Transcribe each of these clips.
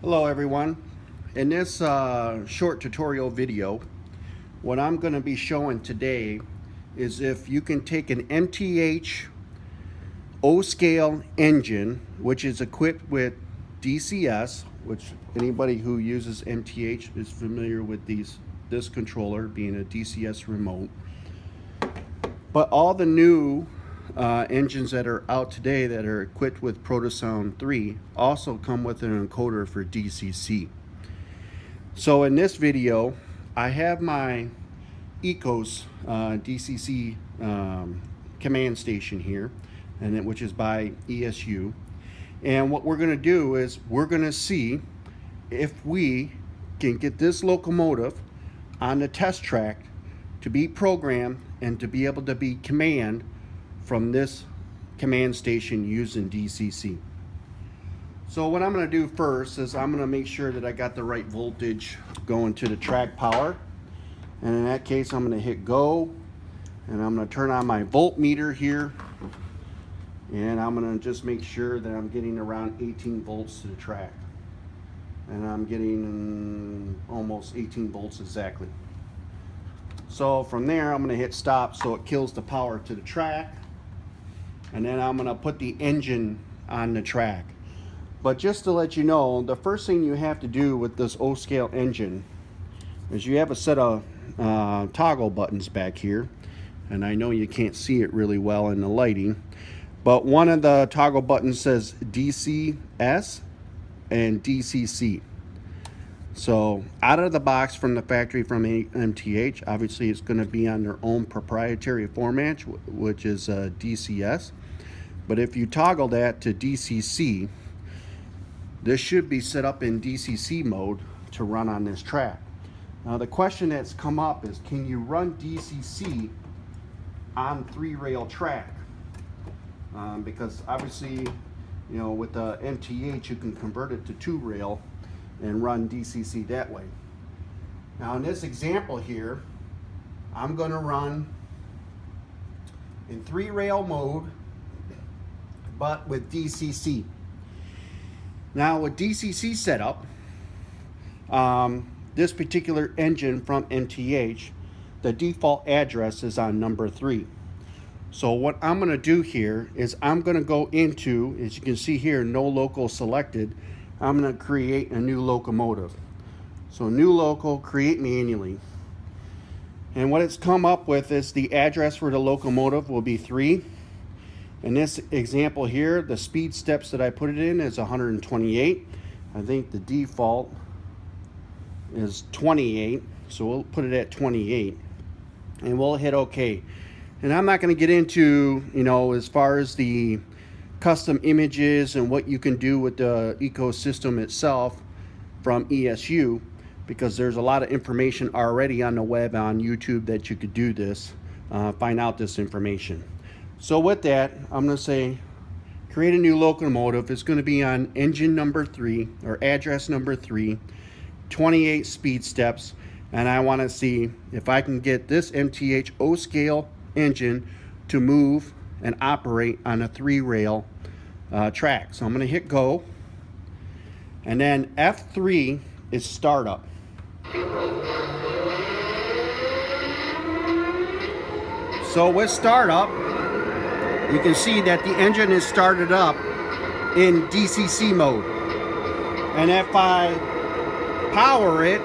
Hello everyone. In this short tutorial video, what I'm going to be showing today is if you can take an MTH O-scale engine, which is equipped with DCS, which anybody who uses MTH is familiar with this controller being a DCS remote. But all the new engines that are out today that are equipped with Proto 3 also come with an encoder for DCC. So in this video, I have my ECoS DCC Command Station here, which is by ESU. And what we're going to do is we're going to see if we can get this locomotive on the test track to be programmed and to be able to be command from this command station using DCC. So what I'm going to do first is I'm going to make sure that I got the right voltage going to the track power. And in that case, I'm going to hit go, and I'm going to turn on my voltmeter here, and I'm going to just make sure that I'm getting around 18 volts to the track. And I'm getting almost 18 volts exactly. So from there, I'm going to hit stop so it kills the power to the track. And then I'm going to put the engine on the track. But just to let you know, the first thing you have to do with this O-scale engine is you have a set of toggle buttons back here. And I know you can't see it really well in the lighting, but one of the toggle buttons says DCS and DCC. So out of the box from the factory from MTH, obviously it's going to be on their own proprietary format, which is DCS. But if you toggle that to DCC, this should be set up in DCC mode to run on this track. Now the question that's come up is, can you run DCC on 3-rail track? Because obviously, you know, with the MTH you can convert it to 2-rail and run DCC that way. Now in this example here, I'm going to run in 3-rail mode, but with DCC. Now with DCC setup, this particular engine from MTH, the default address is on number 3. So what I'm going to do here is I'm going to go into, as you can see here, no local selected. I'm going to create a new locomotive. So new local, create manually. And what it's come up with is the address for the locomotive will be 3. In this example here, the speed steps that I put it in is 128. I think the default is 28. So we'll put it at 28. And we'll hit OK. And I'm not going to get into, you know, as far as the custom images and what you can do with the ecosystem itself from ESU, because there's a lot of information already on the web, on YouTube, that you could do this, find out this information. So with that, I'm going to say create a new locomotive. It's going to be on engine number 3 or address number 3, 28 speed steps, and I want to see if I can get this MTH O-scale engine to move and operate on a 3-rail track. So I'm going to hit go, and then F3 is startup. So with startup, you can see that the engine is started up in DCC mode, and if I power it,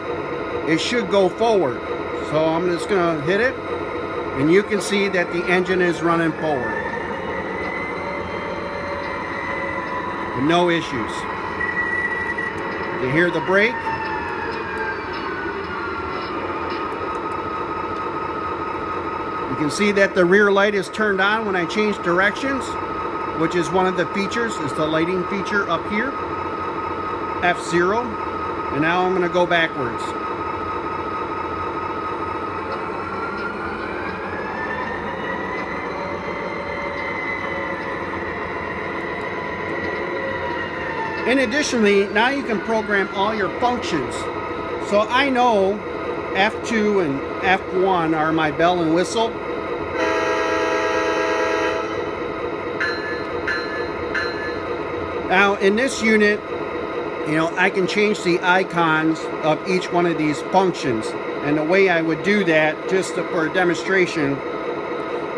it should go forward. So I'm just going to hit it, and you can see that the engine is running forward. No issues. You hear the brake. You can see that the rear light is turned on when I change directions, which is one of the features, is the lighting feature up here. F0. And now I'm going to go backwards. And additionally, now you can program all your functions. So I know F2 and F1 are my bell and whistle. Now in this unit, you know, I can change the icons of each one of these functions. And the way I would do that, just for a demonstration,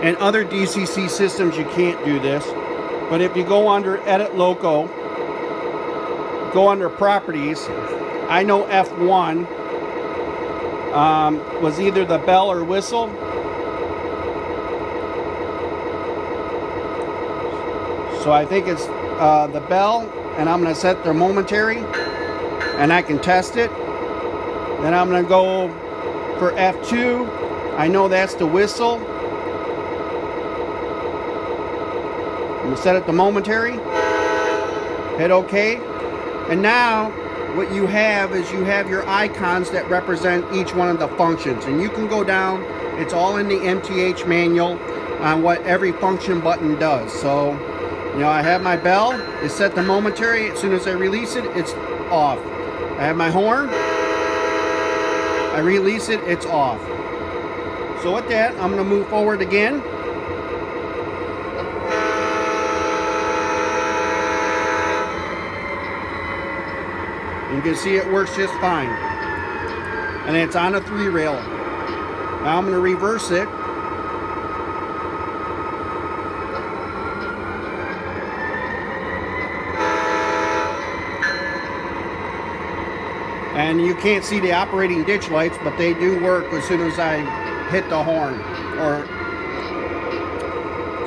in other DCC systems you can't do this, but if you go under Edit Loco, go under Properties, I know F1 was either the bell or whistle. So I think it's the bell, and I'm going to set the momentary, and I can test it. Then I'm going to go for F2. I know that's the whistle. I'm going to set it to momentary. Hit OK. And now what you have is you have your icons that represent each one of the functions. And you can go down. It's all in the MTH manual on what every function button does. So, you know, I have my bell. It's set to momentary. As soon as I release it, it's off. I have my horn. I release it, it's off. So with that, I'm going to move forward again. You can see it works just fine. And it's on a 3-rail. Now I'm going to reverse it. And you can't see the operating ditch lights, but they do work as soon as I hit the horn.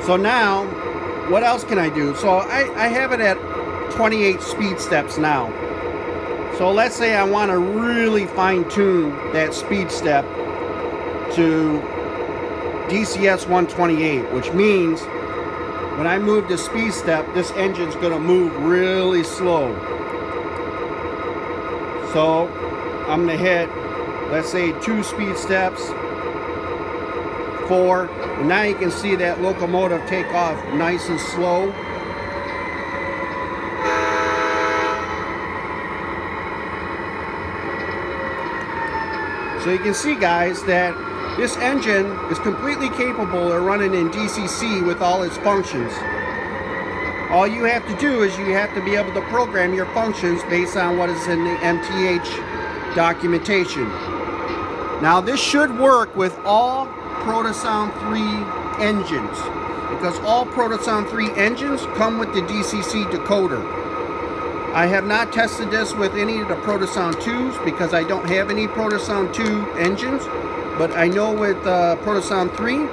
So now, what else can I do? So I have it at 28 speed steps now. So let's say I want to really fine tune that speed step to DCS 128, which means when I move the speed step, this engine's going to move really slow. So I'm going to hit, let's say, 2 speed steps, 4, and now you can see that locomotive take off nice and slow. So you can see, guys, that this engine is completely capable of running in DCC with all its functions. All you have to do is you have to be able to program your functions based on what is in the MTH documentation. Now this should work with all Protosound 3 engines, because all Protosound 3 engines come with the DCC decoder. I have not tested this with any of the Protosound 2s because I don't have any Protosound 2 engines, but I know with Protosound 3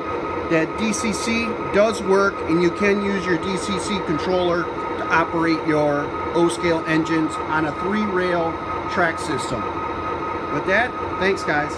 that DCC does work, and you can use your DCC controller to operate your O-scale engines on a 3-rail track system. With that, thanks guys.